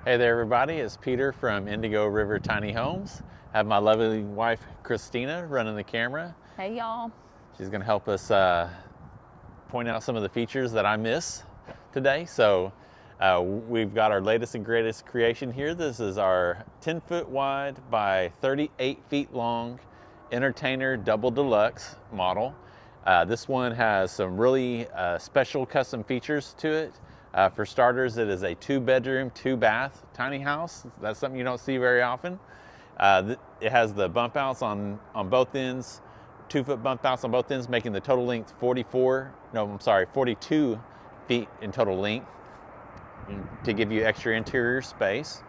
Hey there everybody, it's Peter from Indigo River Tiny Homes. I have my lovely wife Christina running the camera. Hey y'all. She's going to help us point out some of the features that I miss today. So we've got our latest and greatest creation here. This is our 10 foot wide by 38 feet long Entertainer Double Deluxe model. This one has some really special custom features to it. For starters, it is a 2-bedroom, 2-bath tiny house. That's something you don't see very often. It has the bump outs on both ends, 2-foot bump outs on both ends, making the total length 42 feet in total length to give you extra interior space.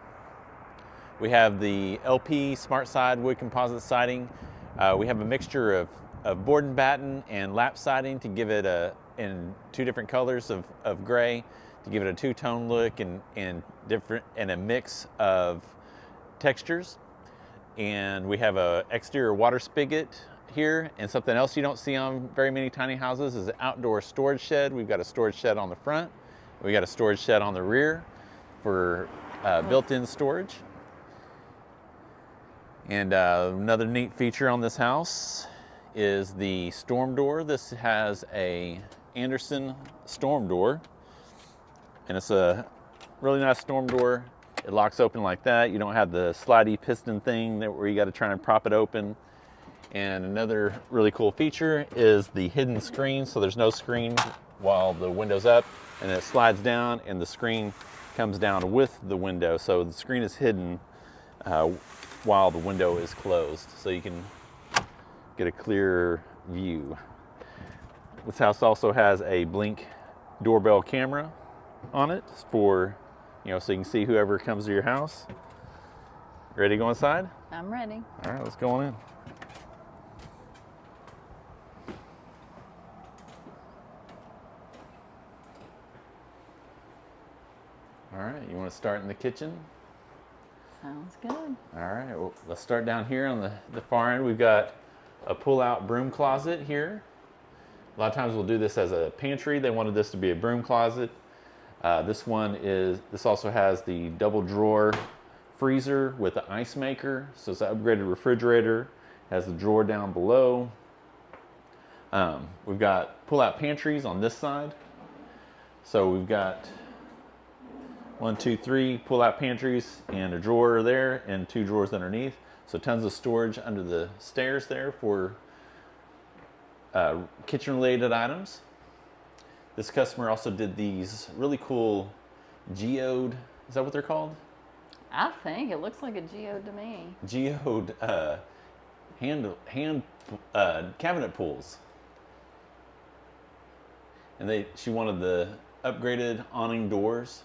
We have the LP Smart Side wood composite siding. We have a mixture of board and batten and lap siding to give it in 2 different colors of gray, to give it a 2-tone look and a mix of textures. And we have a exterior water spigot here, and something else you don't see on very many tiny houses is an outdoor storage shed. We've got a storage shed on the front. We got a storage shed on the rear for built-in storage. And another neat feature on this house is the storm door. This has a Anderson storm door, and it's a really nice storm door. It locks open like that. You don't have the slidey piston thing where you got to try and prop it open. And another really cool feature is the hidden screen. So there's no screen while the window's up, and it slides down and the screen comes down with the window. So the screen is hidden while the window is closed, so you can get a clearer view. This house also has a blink doorbell camera on it for, so you can see whoever comes to your house. Ready to go inside? I'm ready. All right, let's go on in. All right, you want to start in the kitchen? Sounds good. All right, well, let's start down here on the far end. We've got a pull-out broom closet here. A lot of times we'll do this as a pantry. They wanted this to be a broom closet. This also has the double drawer freezer with the ice maker. So it's an upgraded refrigerator. Has the drawer down below. We've got pull-out pantries on this side. So we've got 1, 2, 3 pull-out pantries and a drawer there and 2 drawers underneath. So tons of storage under the stairs there for kitchen-related items. This customer also did these really cool geode, is that what they're called? I think it looks like a geode to me. Geode hand cabinet pulls. And she wanted the upgraded awning doors.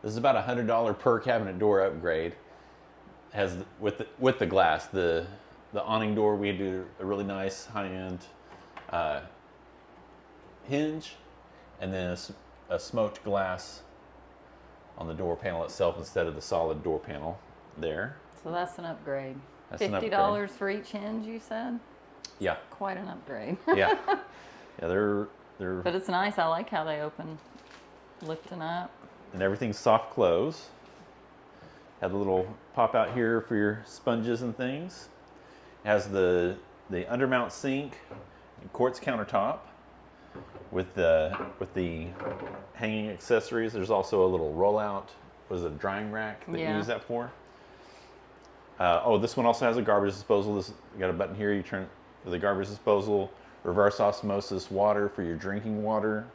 This is about $100 per cabinet door upgrade. Has with the glass, the awning door, we do a really nice high-end hinge, and then a smoked glass on the door panel itself instead of the solid door panel there. So that's an upgrade. That's an upgrade. $50 for each hinge, you said? Yeah. Quite an upgrade. Yeah. Yeah, they're. But it's nice. I like how they open, lifting up. And everything's soft close. Have a little pop out here for your sponges and things. It has the undermount sink and quartz countertop with the hanging accessories. There's also a little rollout. What is it, a drying rack that you use that for? This one also has a garbage disposal. You got a button here. You turn for the garbage disposal. Reverse osmosis water for your drinking water,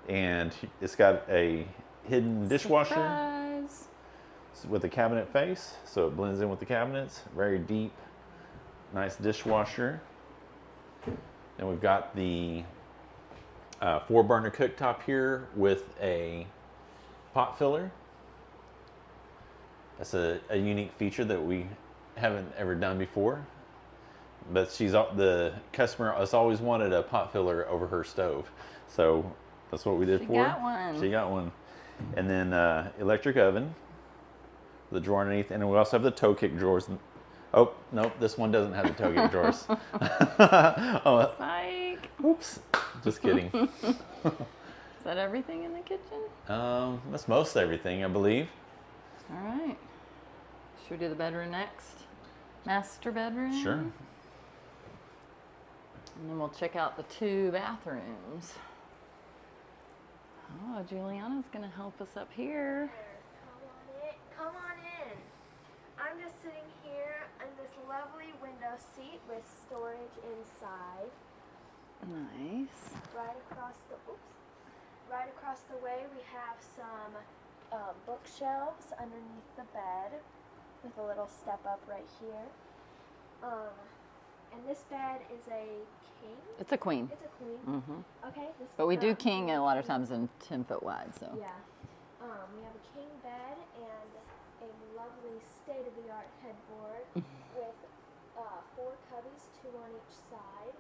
and it's got a hidden dishwasher. Surprise. With a cabinet face, so it blends in with the cabinets. Very deep, nice dishwasher. And we've got the 4-burner cooktop here with a pot filler. That's a unique feature that we haven't ever done before. But the customer has always wanted a pot filler over her stove, so that's what we did for her. She got one. She got one. And then electric oven, the drawer underneath, and we also have the toe kick drawers. Oh, nope, this one doesn't have the toe kick drawers. Psych. Oops, just kidding. Is that everything in the kitchen? That's most everything, I believe. All right. Should we do the bedroom next? Master bedroom? Sure. And then we'll check out the 2 bathrooms. Oh, Juliana's going to help us up here. Come on in. I'm just sitting here in this lovely window seat with storage inside. Nice. Right across the way we have some bookshelves underneath the bed with a little step up right here. And this bed is a king. It's a queen. It's a queen. Mm-hmm. Okay. But we do king a lot of times in 10 foot wide, so. Yeah. We have a king bed and a lovely state-of-the-art headboard with 4 cubbies, 2 on each side,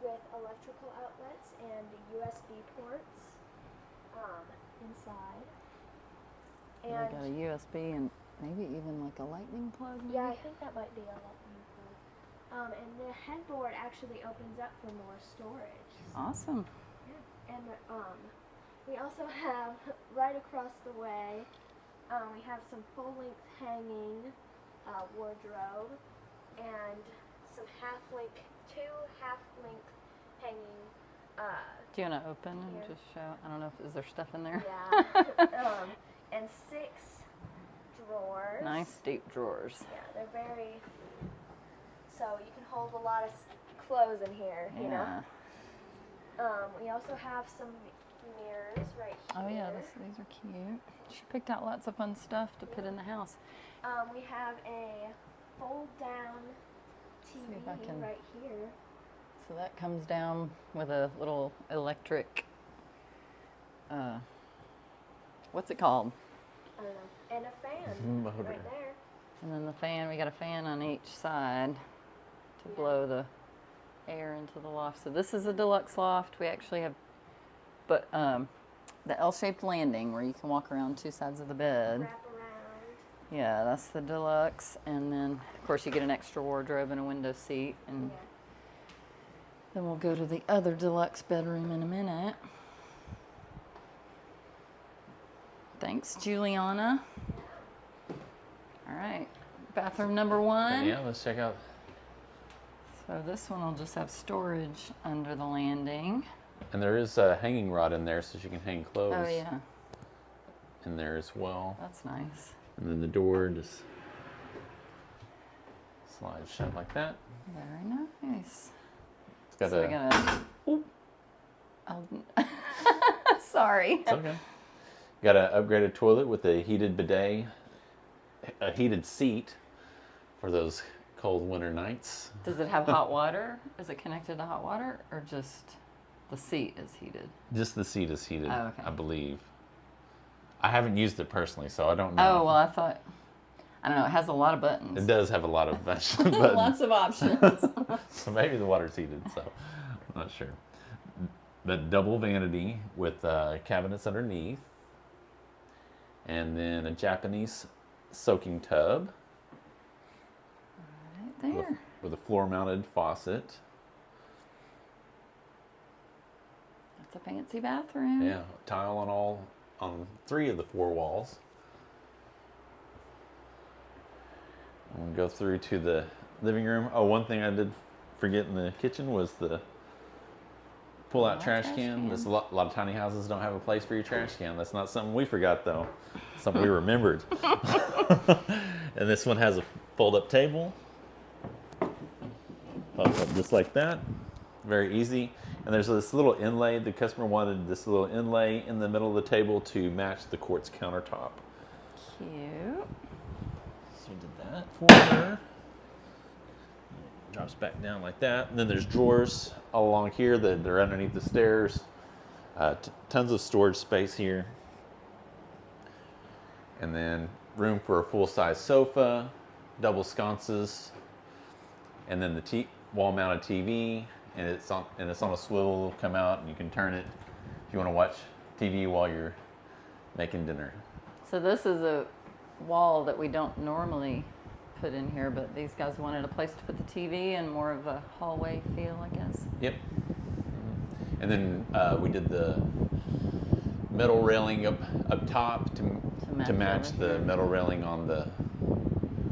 with electrical outlets and USB ports inside. We And got a USB and maybe even like a lightning plug. Maybe? yeah, I think that might be a lightning plug. And the headboard actually opens up for more storage. Awesome. Yeah. And we also have right across the way, we have some full-length hanging wardrobe and some two half-length hanging. Do you want to open and Here. just show? I don't know if is there stuff in there. Yeah. And 6 drawers. Nice deep drawers. Yeah, they're very. So you can hold a lot of clothes in here. You know. Yeah. We also have some mirrors right here. Oh yeah, these are cute. She picked out lots of fun stuff to put in the house. We have a fold-down See if I TV can- right here. So that comes down with a little electric, what's it called? I don't know. And a fan Motor. right there. And then the fan, we got a fan on each side to blow the air into the loft. So this is a deluxe loft. We actually have, but the L-shaped landing where you can walk around 2 sides of the bed. Wrap around. Yeah, that's the deluxe. And then, of course, you get an extra wardrobe and a window seat. And Yeah. then we'll go to the other deluxe bedroom in a minute. Thanks, Juliana. All right, bathroom number 1. Yeah, let's check out. So this one will just have storage under the landing. And there is a hanging rod in there so she can hang clothes Oh yeah, in there as well. that's nice. And then the door just slides shut like that. Very nice. It's got So a. we're gonna. Sorry. It's okay. Got an upgraded toilet with a heated bidet, a heated seat for those cold winter nights. Does it have hot water? Is it connected to hot water, or just the seat is heated? Just the seat is heated, Oh, okay. I believe. I haven't used it personally, so I don't know. Oh well, I thought. I don't know. It has a lot of buttons. It does have a lot of buttons, Lots of options. so maybe the water's heated. So I'm not sure. But double vanity with cabinets underneath, and then a Japanese soaking tub Right there. with a floor-mounted faucet. That's a fancy bathroom. Yeah, tile on 3 of the 4 walls. I'm gonna go through to the living room. Oh, one thing I did forget in the kitchen was the pull-out trash can. There's a lot of tiny houses don't have a place for your trash can. That's not something we forgot though. Something we remembered. And this one has a fold-up table. Pops up just like that. Very easy. And there's this little inlay. The customer wanted this little inlay in the middle of the table to match the quartz countertop. Cute. So we did that for her. Drops back down like that. And then there's drawers all along here that are underneath the stairs. Tons of storage space here. And then room for a full-size sofa, double sconces, and then the wall-mounted TV. And it's on a swivel. It'll come out and you can turn it if you want to watch TV while you're making dinner. So this is a wall that we don't normally put in here, but these guys wanted a place to put the TV and more of a hallway feel, I guess. Yep. And then we did the metal railing up top to match over the here. metal railing on the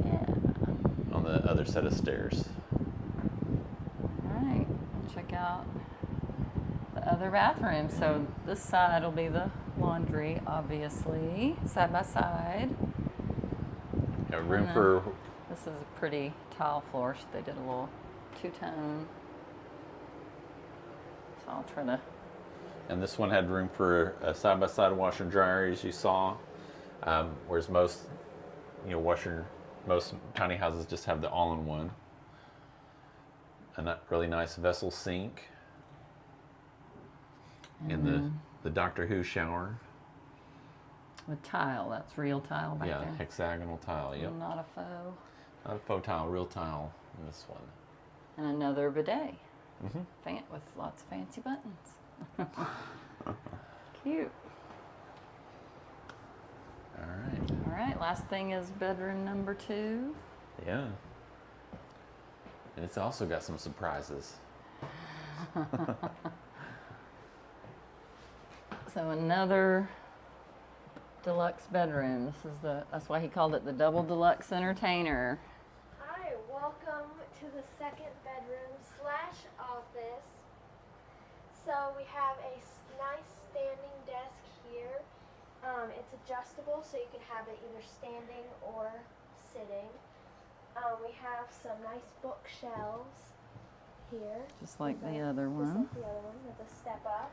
Yeah. other set of stairs. All right, check out the other bathroom. So this side will be the laundry, obviously, side by side. Yeah, room then for This is a pretty tile floor. So they did a little two-tone. So I'll try to. and this one had room for a side by side washer and dryer, as you saw. Whereas most tiny houses just have the all-in-one. And that really nice vessel sink. And the Doctor Who shower. With tile, that's real tile back Yeah, there. hexagonal tile, yep. Not a faux. Not a faux tile, real tile in this one. And another bidet. Mm-hmm. With lots of fancy buttons. Cute. All right. All right, last thing is bedroom number 2. Yeah. And it's also got some surprises. So another deluxe bedroom. That's why he called it the Double Deluxe Entertainer. Hi, welcome to the second bedroom / office. So we have a nice standing desk here. It's adjustable, so you can have it either standing or sitting. We have some nice bookshelves here. Just like the other Just one. like the other one with a step up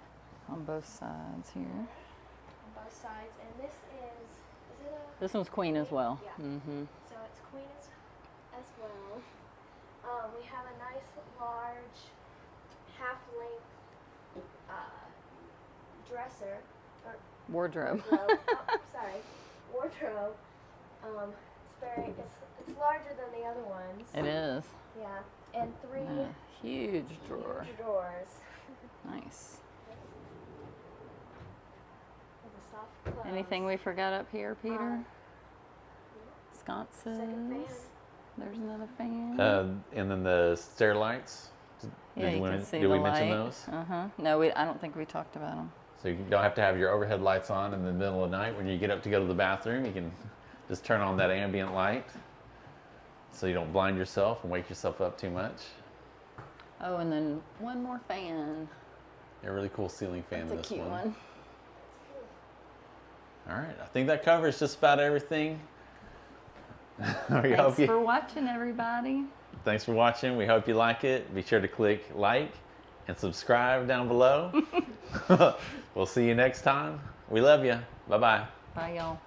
On both sides here. on both sides. And this is it a? This one's queen as well. Yeah. Mm-hmm. So it's queen as well. We have a nice large half-length dresser. Or Wardrobe. wardrobe. Oh, sorry, wardrobe. It's larger than the other ones. It is. Yeah, and 3 A huge drawer. huge drawers Nice. with a soft close. Anything we forgot up here, Peter? Sconces. Second fan. There's another fan. And then the stair lights. Yeah, you can see did the we mention light. those? No, I don't think we talked about them. So you don't have to have your overhead lights on in the middle of the night. When you get up to go to the bathroom, you can just turn on that ambient light so you don't blind yourself and wake yourself up too much. Oh, and then one more fan. A really cool ceiling fan It's in a this cute one. All right, I think that covers just about everything. Thanks for watching, everybody. Thanks for watching. We hope you like it. Be sure to click like and subscribe down below. We'll see you next time. We love you. Bye-bye. Bye, y'all.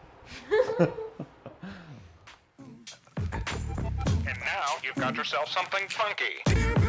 And now you've got yourself something funky.